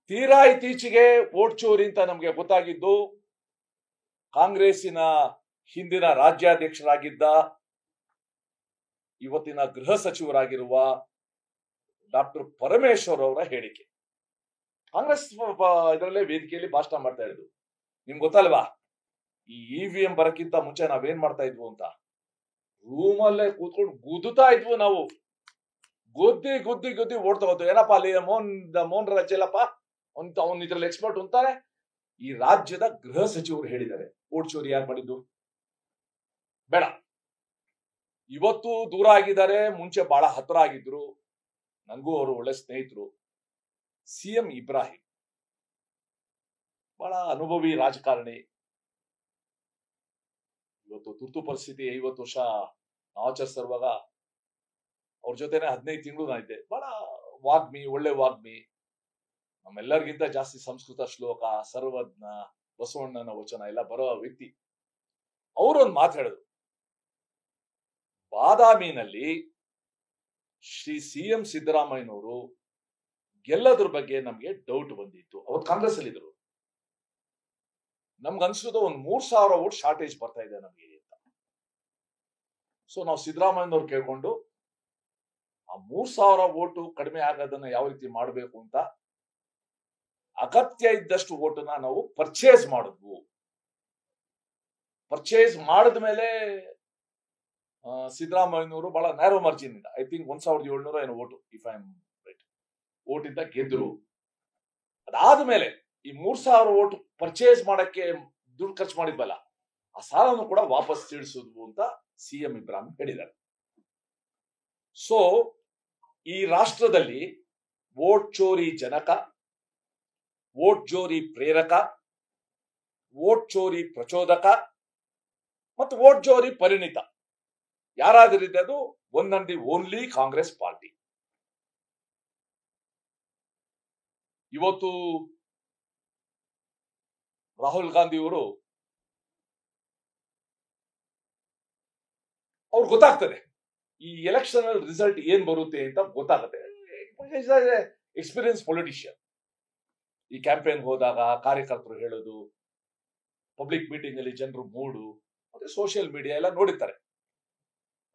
ತೀರಾ ಇತ್ತೀಚೆಗೆ ವೋಟ್ ಚೋರಿ ಅಂತ ನಮಗೆ ಗೊತ್ತಾಗಿದ್ದು ಕಾಂಗ್ರೆಸ್ಸಿನ ಹಿಂದಿನ ರಾಜ್ಯಾಧ್ಯಕ್ಷರಾಗಿದ್ದ ಇವತ್ತಿನ ಗೃಹ ಸಚಿವರಾಗಿರುವ ಡಾಕ್ಟರ್ ಪರಮೇಶ್ವರ್ ಅವರ ಹೇಳಿಕೆ. ಕಾಂಗ್ರೆಸ್ ಇದರಲ್ಲೇ ವೇದಿಕೆಯಲ್ಲಿ ಭಾಷಣ ಮಾಡ್ತಾ ಇದ್ರು. ನಿಮ್ಗೆ ಗೊತ್ತಲ್ವಾ, ಈ ಇವಿಎಂ ಬರಕ್ಕಿಂತ ಮುಂಚೆ ನಾವೇನ್ ಮಾಡ್ತಾ ಇದ್ವು ಅಂತ ರೂಮಲ್ಲೇ ಕೂತ್ಕೊಂಡು ಗುದ್ದುತ್ತಾ ಇದ್ವು. ನಾವು ಗುದ್ದಿ ಗುದ್ದಿ ಗುದ್ದಿ ಓಡ್ ತಗೋತು. ಏನಪ್ಪಾ ಅಲ್ಲಿ ಮೋಹನ್ ರಾಜಲ್ಲಪ್ಪ ಅಂತ ಅವ್ನು ಇದ್ರಲ್ಲಿ ಎಕ್ಸ್ಪರ್ಟ್ ಅಂತಾರೆ. ಈ ರಾಜ್ಯದ ಗೃಹ ಸಚಿವರು ಹೇಳಿದ್ದಾರೆ ವೋಟ್ ಚೋರಿ ಯಾರು ಮಾಡಿದ್ದು ಬೇಡ. ಇವತ್ತು ದೂರ ಆಗಿದ್ದಾರೆ, ಮುಂಚೆ ಬಹಳ ಹತ್ರ ಆಗಿದ್ರು. ನನಗೂ ಅವರು ಒಳ್ಳೆ ಸ್ನೇಹಿತರು. ಸಿಎಂ ಇಬ್ರಾಹಿಂ ಬಹಳ ಅನುಭವಿ ರಾಜಕಾರಣಿ. ಇವತ್ತು ತುರ್ತು ಪರಿಸ್ಥಿತಿ 50 ವರ್ಷ ಆಚರಿಸಿರುವಾಗ ಅವ್ರ ಜೊತೆನೆ 15 ತಿಂಗಳು ನಾ ಇದ್ದೆ. ಬಹಳ ವಾಗ್ಮಿ, ಒಳ್ಳೆ ವಾಗ್ಮಿ. ನಮ್ಮೆಲ್ಲರಿಗಿಂತ ಜಾಸ್ತಿ ಸಂಸ್ಕೃತ ಶ್ಲೋಕ, ಸರ್ವಜ್ಞ, ಬಸವಣ್ಣನ ವಚನ ಎಲ್ಲ ಬರೋ ವ್ಯಕ್ತಿ. ಅವರೊಂದು ಮಾತು ಹೇಳಿದ್ರು. ಬಾದಾಮಿನಲ್ಲಿ ಶ್ರೀ ಸಿಎಂ ಸಿದ್ದರಾಮಯ್ಯನವರು ಗೆಲ್ಲದ್ರ ಬಗ್ಗೆ ನಮ್ಗೆ ಡೌಟ್ ಬಂದಿತ್ತು. ಅವತ್ತು ಕಾಂಗ್ರೆಸ್ ಅಲ್ಲಿ ಇದ್ರು. ನಮ್ಗನ್ಸೋದು ಒಂದು 3000 ವೋಟ್ ಶಾರ್ಟೇಜ್ ಬರ್ತಾ ಇದೆ ನಮ್ಗೆ ಅಂತ. ಸೊ ನಾವು ಸಿದ್ದರಾಮಯ್ಯನವ್ರು ಕೇಳ್ಕೊಂಡು ಆ 3000 ವೋಟು ಕಡಿಮೆ ಆಗೋದನ್ನ ಯಾವ ರೀತಿ ಮಾಡಬೇಕು ಅಂತ ಅಗತ್ಯ ಇದ್ದಷ್ಟು ವೋಟನ್ನ ನಾವು ಪರ್ಚೇಸ್ ಮಾಡಿದ್ವು. ಪರ್ಚೇಸ್ ಮಾಡಿದ್ಮೇಲೆ ಸಿದ್ದರಾಮಯ್ಯನವರು ಬಹಳ ನ್ಯಾರೋ ಮಾರ್ಜಿನ್ ಇಂದ, ಐ ಥಿಂಕ್ 1700 ಏನೋ vote, if I am right, ವೋಟಿಂದ ಗೆದ್ರು. ಅದಾದ್ಮೇಲೆ ಈ 3000 ವೋಟ್ ಪರ್ಚೇಸ್ ಮಾಡಕ್ಕೆ ದುಡ್ಡು ಖರ್ಚು ಮಾಡಿದ್ವಲ್ಲ, ಆ ಸಾಲವನ್ನು ಕೂಡ ವಾಪಸ್ ತೀರಿಸುದು ಅಂತ ಸಿಎಂ ಇಬ್ರಾಹಿಂ ಹೇಳಿದ್ದಾರೆ. ಸೊ ಈ ರಾಷ್ಟ್ರದಲ್ಲಿ ವೋಟ್ ಚೋರಿ ಜನಕ, ವೋಟ್ ಚೋರಿ ಪ್ರೇರಕ, ವೋಟ್ ಚೋರಿ ಪ್ರಚೋದಕ ಮತ್ತು ವೋಟ್ ಚೋರಿ ಪರಿಣಿತ ಯಾರಾದ್ರಿದೆ ಅದು one and the only Congress party. ಇವತ್ತು ರಾಹುಲ್ ಗಾಂಧಿ ಅವರು ಅವ್ರು ಗೊತ್ತಾಗ್ತದೆ ಈ ಎಲೆಕ್ಷನ್ ರಿಸಲ್ಟ್ ಏನ್ ಬರುತ್ತೆ ಅಂತ ಗೊತ್ತಾಗುತ್ತೆ. Experience politician. ಈ ಕ್ಯಾಂಪೇನ್ ಹೋದಾಗ ಕಾರ್ಯಕರ್ತರು ಹೇಳೋದು, ಪಬ್ಲಿಕ್ ಮೀಟಿಂಗ್ ಅಲ್ಲಿ ಜನರು ಮೂಡು, ಮತ್ತೆ ಸೋಷಿಯಲ್ ಮೀಡಿಯಾ ಎಲ್ಲ ನೋಡಿರ್ತಾರೆ.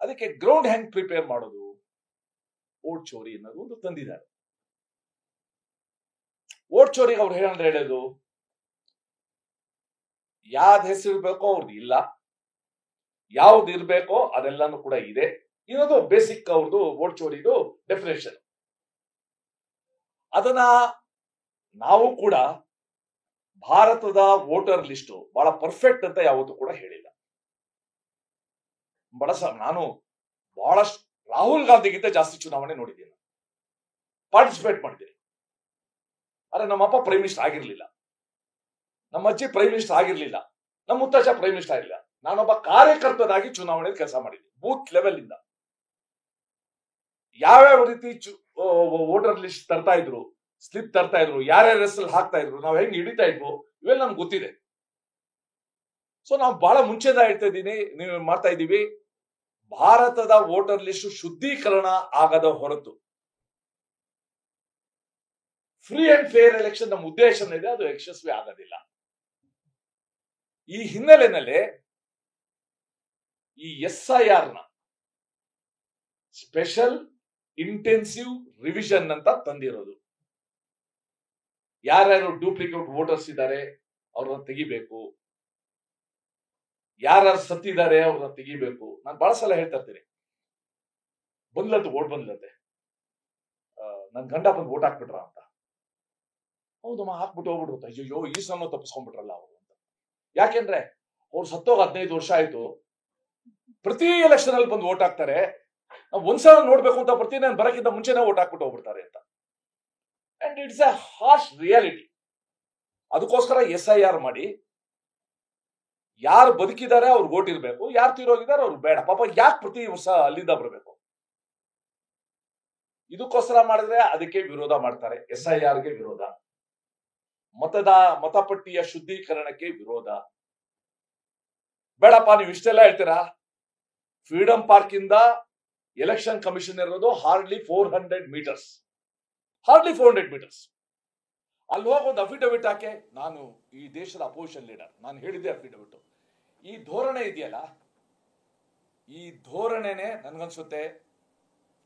ಅದಕ್ಕೆ ಗ್ರೌಂಡ್ ಹೆಂಗ್ ಪ್ರಿಪೇರ್ ಮಾಡೋದು, ವೋಟ್ ಚೋರಿ ಅನ್ನೋದು ಒಂದು ತಂದಿದ್ದಾರೆ. ವೋಟ್ ಚೋರಿಗೆ ಅವ್ರು ಹೇಳೋದು ಯಾವ್ದು ಹೆಸರು ಇರ್ಬೇಕೋ ಅವ್ರದ್ದು ಇಲ್ಲ, ಯಾವ್ದು ಇರ್ಬೇಕೋ ಅದೆಲ್ಲಾನು ಕೂಡ ಇದೆ. ಇನ್ನೊಂದು ಬೇಸಿಕ್ ಅವ್ರದ್ದು ವೋಟ್ ಚೋರಿದು ಡೆಫಿನೇಷನ್. ಅದನ್ನ ನಾವು ಕೂಡ ಭಾರತದ ವೋಟರ್ ಲಿಸ್ಟ್ ಬಹಳ ಪರ್ಫೆಕ್ಟ್ ಅಂತ ಯಾವತ್ತೂ ಕೂಡ ಹೇಳಿಲ್ಲ. ನಾನು ಬಹಳಷ್ಟು ರಾಹುಲ್ ಗಾಂಧಿಗಿಂತ ಜಾಸ್ತಿ ಚುನಾವಣೆ ನೋಡಿದ್ದೀನಿ, ಪಾರ್ಟಿಸಿಪೇಟ್ ಮಾಡಿದ್ದೀನಿ. ಆದ್ರೆ ನಮ್ಮಪ್ಪ ಪ್ರೈಮ್ ಮಿನಿಸ್ಟರ್ ಆಗಿರ್ಲಿಲ್ಲ, ನಮ್ಮ ಅಜ್ಜಿ ಪ್ರೈಮ್ ಮಿನಿಸ್ಟರ್ ಆಗಿರ್ಲಿಲ್ಲ, ನಮ್ಮ ಮುತ್ತಜ್ಜ ಪ್ರೈಮ್ ಮಿನಿಸ್ಟರ್ ಆಗಿರ್ಲಿಲ್ಲ. ನಾನೊಬ್ಬ ಕಾರ್ಯಕರ್ತನಾಗಿ ಚುನಾವಣೆಯಲ್ಲಿ ಕೆಲಸ ಮಾಡಿದ್ದೀನಿ. ಬೂತ್ ಲೆವೆಲ್ ಇಂದ ಯಾವ್ಯಾವ ರೀತಿ ವೋಟರ್ ಲಿಸ್ಟ್ ತರ್ತಾ ಇದ್ರು, ಸ್ಲಿಪ್ ತರ್ತಾ ಇದ್ರು, ಯಾರ್ಯಾರ ಹೆಸರು ಹಾಕ್ತಾ ಇದ್ರು, ನಾವು ಹೆಂಗ್ ಹಿಡಿತಾ ಇದ್ವು, ಇವೆಲ್ಲ ನಮ್ಗೆ ಗೊತ್ತಿದೆ. ಸೊ ನಾವು ಬಹಳ ಮುಂಚೆದ ಹೇಳ್ತಾ ಇದ್ದೀನಿ, ನೀವು ಮಾಡ್ತಾ ಇದ್ದೀವಿ. ಭಾರತದ ವೋಟರ್ ಲಿಸ್ಟ್ ಶುದ್ಧೀಕರಣ ಆಗದ ಹೊರತು ಫ್ರೀ ಅಂಡ್ ಫೇರ್ ಎಲೆಕ್ಷನ್ ನಮ್ಮ ಉದ್ದೇಶ ಇದೆ, ಅದು ಯಶಸ್ವಿ ಆಗೋದಿಲ್ಲ. ಈ ಹಿನ್ನೆಲೆಯಲ್ಲಿ ಈ SIR ನ ಸ್ಪೆಷಲ್ ಇಂಟೆನ್ಸಿವ್ ರಿವಿಷನ್ ಅಂತ ತಂದಿರೋದು. ಯಾರ್ಯಾರು ಡೂಪ್ಲಿಕೇಟ್ ವೋಟರ್ಸ್ ಇದ್ದಾರೆ ಅವ್ರನ್ನ ತೆಗಿಬೇಕು, ಯಾರ್ಯಾರು ಸತ್ತಿದ್ದಾರೆ ಅವ್ರನ್ನ ತೆಗಿಬೇಕು. ನಾನು ಬಹಳ ಸಲ ಹೇಳ್ತಾ ಇರ್ತೀನಿ, ಬಂದ್ಲತ್ತೆ ವೋಟ್ ಬಂದ್ಲತ್ತೆ, ನನ್ ಗಂಡ ಬಂದು ವೋಟ್ ಹಾಕ್ಬಿಟ್ರ ಅಂತ. ಹೌದಮ್ಮ, ಹಾಕ್ಬಿಟ್ಟು ಹೋಗ್ಬಿಟ್ಟು, ಅಯ್ಯೋ ಈ ಸಲ ತಪ್ಪಿಸ್ಕೊಂಡ್ಬಿಟ್ರಲ್ಲ ಅವರು ಅಂತ. ಯಾಕೆಂದ್ರೆ ಅವ್ರು ಸತ್ತೋಗ 15 ವರ್ಷ ಆಯ್ತು. ಪ್ರತಿ ಎಲೆಕ್ಷನ್ ಅಲ್ಲಿ ಬಂದು ವೋಟ್ ಹಾಕ್ತಾರೆ. ನಾವು ಒಂದ್ಸಲ ನೋಡ್ಬೇಕು ಅಂತ ಬರ್ತೀನಿ, ನಾನು ಬರಕ್ಕಿಂತ ಮುಂಚೆನೆ ವೋಟ್ ಹಾಕ್ಬಿಟ್ಟು ಹೋಗ್ಬಿಡ್ತಾರೆ ಅಂತ. And it's A harsh reality. ಅದಕ್ಕೋಸ್ಕರ SIR ಮಾಡಿ, ಯಾರು ಬದುಕಿದ್ದಾರೆ ಅವ್ರು ವೋಟ್ ಇರ್ಬೇಕು, ಯಾರು ತೀರೋಗಿದ್ದಾರೆ ಅವ್ರು ಬೇಡ. ಪಾಪ ಯಾಕೆ ಪ್ರತಿ ವರ್ಷ ಅಲ್ಲಿಂದ ಬರಬೇಕು? ಇದಕ್ಕೋಸ್ಕರ ಮಾಡಿದ್ರೆ ಅದಕ್ಕೆ ವಿರೋಧ ಮಾಡ್ತಾರೆ. SIRಗೆ ವಿರೋಧ, ಮತಪಟ್ಟಿಯ ಶುದ್ಧೀಕರಣಕ್ಕೆ ವಿರೋಧ. ಬೇಡಪ್ಪ, ನೀವು ಇಷ್ಟೆಲ್ಲ ಹೇಳ್ತೀರಾ. ಫ್ರೀಡಂ ಪಾರ್ಕ್ ಇಂದ ಎಲೆಕ್ಷನ್ ಕಮಿಷನ್ ಇರೋದು ಹಾರ್ಡ್ಲಿ 400 ಮೀಟರ್ಸ್. ಅಲ್ಲಿ ಹೋಗಿ ಒಂದು ಅಫಿಡವಿಟ್ ಹಾಕೆ, ನಾನು ಈ ದೇಶದ ಅಪೋಸಿಷನ್ ಲೀಡರ್, ನಾನು ಹೇಳಿದ್ದೆ ಅಫಿಡವಿಟ್. ಈ ಧೋರಣೆ ಇದೆಯಲ್ಲ, ಈ ಧೋರಣೆನೆ ನನ್ಗನ್ಸುತ್ತೆ,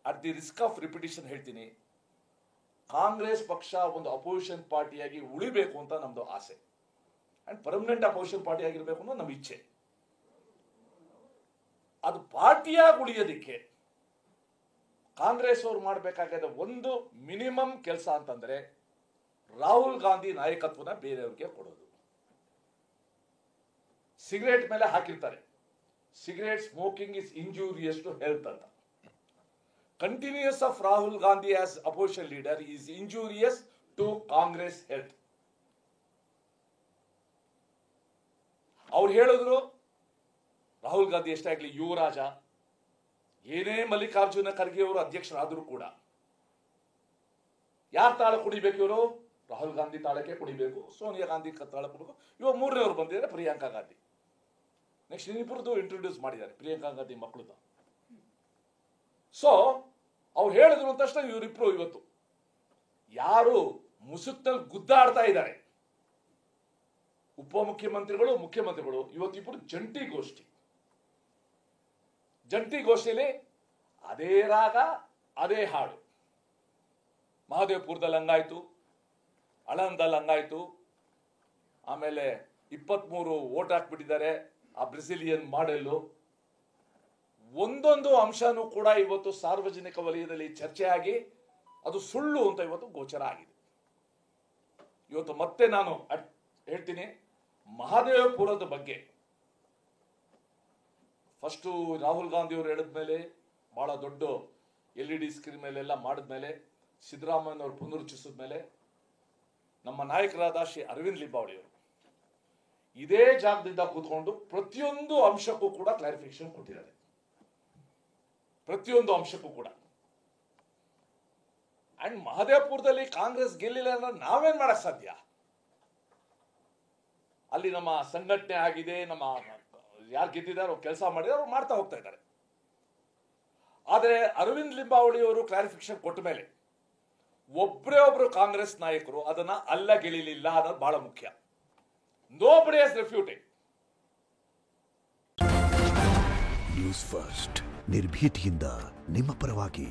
at the risk of repetition ಹೇಳ್ತೀನಿ, ಕಾಂಗ್ರೆಸ್ ಪಕ್ಷ ಒಂದು ಅಪೋಸಿಷನ್ ಪಾರ್ಟಿಯಾಗಿ ಉಳಿಬೇಕು ಅಂತ ನಮ್ದು ಆಸೆ, ಅಂಡ್ ಪರ್ಮನೆಂಟ್ ಅಪೋಸಿಷನ್ ಪಾರ್ಟಿ ಆಗಿರ್ಬೇಕು ಅನ್ನೋ ನಮ್ಮ ಇಚ್ಛೆ. ಅದು ಪಾರ್ಟಿಯಾಗಿ ಉಳಿಯೋದಿಕ್ಕೆ ಕಾಂಗ್ರೆಸ್ ಅವ್ರು ಮಾಡಬೇಕಾದ ಒಂದು ಮಿನಿಮಮ್ ಕೆಲಸ ಅಂತಂದ್ರೆ ರಾಹುಲ್ ಗಾಂಧಿ ನಾಯಕತ್ವನ ಬೇರೆಯವ್ರಿಗೆ ಕೊಡೋದು. ಸಿಗರೇಟ್ ಮೇಲೆ ಹಾಕಿರ್ತಾರೆ, cigarette smoking is injurious to health ಅಂತ. Continues of Rahul Gandhi as opposition leader is injurious to Congress health. ಅವ್ರು ಹೇಳಿದ್ರು, ರಾಹುಲ್ ಗಾಂಧಿ ಎಷ್ಟೇ ಆಗಲಿ ಯುವರಾಜ, ಏನೇ ಮಲ್ಲಿಕಾರ್ಜುನ ಖರ್ಗೆ ಅವರು ಅಧ್ಯಕ್ಷರಾದರೂ ಕೂಡ ಯಾರ ತಾಳ ಕುಡಿಬೇಕು ಇವರು? ರಾಹುಲ್ ಗಾಂಧಿ ತಾಳಕ್ಕೆ ಕುಡಿಬೇಕು, ಸೋನಿಯಾ ಗಾಂಧಿ ತಾಳ ಕುಡಿಬೇಕು. ಇವಾಗ ಮೂರನೇವರು ಬಂದಿದ್ದಾರೆ, ಪ್ರಿಯಾಂಕಾ ಗಾಂಧಿ. ನೆಕ್ಸ್ಟ್ ಇನ್ನಿಬ್ಬರದು ಇಂಟ್ರೊಡ್ಯೂಸ್ ಮಾಡಿದ್ದಾರೆ, ಪ್ರಿಯಾಂಕಾ ಗಾಂಧಿ ಮಕ್ಕಳದ. ಸೊ ಅವ್ರು ಹೇಳಿದ್ರು ಅಂತ ತಕ್ಷಣ ಇವರಿಬ್ರು ಇವತ್ತು ಯಾರು ಮುಸುಕ್ನಲ್ಲಿ ಗುದ್ದಾಡ್ತಾ ಇದ್ದಾರೆ, ಉಪಮುಖ್ಯಮಂತ್ರಿಗಳು ಮುಖ್ಯಮಂತ್ರಿಗಳು, ಇವತ್ತಿಬ್ಬರು ಜಂಟಿ ಗೋಷ್ಠಿಯಲ್ಲಿ ಅದೇ ರಾಗ ಅದೇ ಹಾಡು. ಮಹದೇವಪುರದಲ್ಲಿ ಹಂಗಾಯ್ತು, ಆಳಂದಲ್ಲಿ ಹಂಗಾಯ್ತು, ಆಮೇಲೆ 23 ವೋಟ್ ಹಾಕ್ಬಿಟ್ಟಿದ್ದಾರೆ ಆ ಬ್ರೆಸಿಲಿಯನ್ ಮಾಡೆಲ್ಲು. ಒಂದೊಂದು ಅಂಶನೂ ಕೂಡ ಇವತ್ತು ಸಾರ್ವಜನಿಕ ವಲಯದಲ್ಲಿ ಚರ್ಚೆ ಆಗಿ ಅದು ಸುಳ್ಳು ಅಂತ ಇವತ್ತು ಗೋಚರ ಆಗಿದೆ. ಇವತ್ತು ಮತ್ತೆ ನಾನು ಹೇಳ್ತೀನಿ, ಮಹದೇವಪುರದ ಬಗ್ಗೆ ಫಸ್ಟು ರಾಹುಲ್ ಗಾಂಧಿ ಅವರು ಹೇಳಿದ್ಮೇಲೆ, ಬಹಳ ದೊಡ್ಡ LED ಸ್ಕ್ರೀನ್ ಮೇಲೆಲ್ಲ ಮಾಡಿದ್ಮೇಲೆ, ಸಿದ್ದರಾಮಯ್ಯನವರು ಪುನರುಚ್ಚರಿಸಿದ್ಮೇಲೆ, ನಮ್ಮ ನಾಯಕರಾದ ಶ್ರೀ ಅರವಿಂದ್ ಲಿಂಬಾವಳಿ ಅವರು ಇದೇ ಜಾಗದಿಂದ ಕೂತ್ಕೊಂಡು ಪ್ರತಿಯೊಂದು ಅಂಶಕ್ಕೂ ಕೂಡ ಕ್ಲಾರಿಫಿಕೇಶನ್ ಕೊಟ್ಟಿದ್ದಾರೆ, ಪ್ರತಿಯೊಂದು ಅಂಶಕ್ಕೂ ಕೂಡ. ಅಂಡ್ ಮಹದೇವಪುರದಲ್ಲಿ ಕಾಂಗ್ರೆಸ್ ಗೆಲ್ಲಿಲ್ಲ ಅಂದ್ರೆ ನಾವೇನ್ ಮಾಡಕ್ ಸಾಧ್ಯ? ಅಲ್ಲಿ ನಮ್ಮ ಸಂಘಟನೆ ಆಗಿದೆ, ನಮ್ಮ ಯಾರು ಗೆದ್ದಿದ್ದಾರೆ ಅವ್ರು ಕೆಲಸ ಮಾಡಿದ್ದಾರೆ, ಅವ್ರು ಮಾಡ್ತಾ ಹೋಗ್ತಾ ಇದ್ದಾರೆ. ಆದರೆ ಅರವಿಂದ್ ಲಿಂಬಾವಳಿ ಅವರು ಕ್ಲಾರಿಫಿಕೇಶನ್ ಕೊಟ್ಟ ಮೇಲೆ ಒಬ್ಬರೇ ಒಬ್ರು ಕಾಂಗ್ರೆಸ್ ನಾಯಕರು ಅದನ್ನ ಅಲ್ಲಗೆಳಿಲಿಲ್ಲ, ಅನ್ನೋದು ಬಹಳ ಮುಖ್ಯ. Nobody has refuted. News first ನಿರ್ಭೀತಿಯಿಂದ ನಿಮ್ಮ ಪರವಾಗಿ.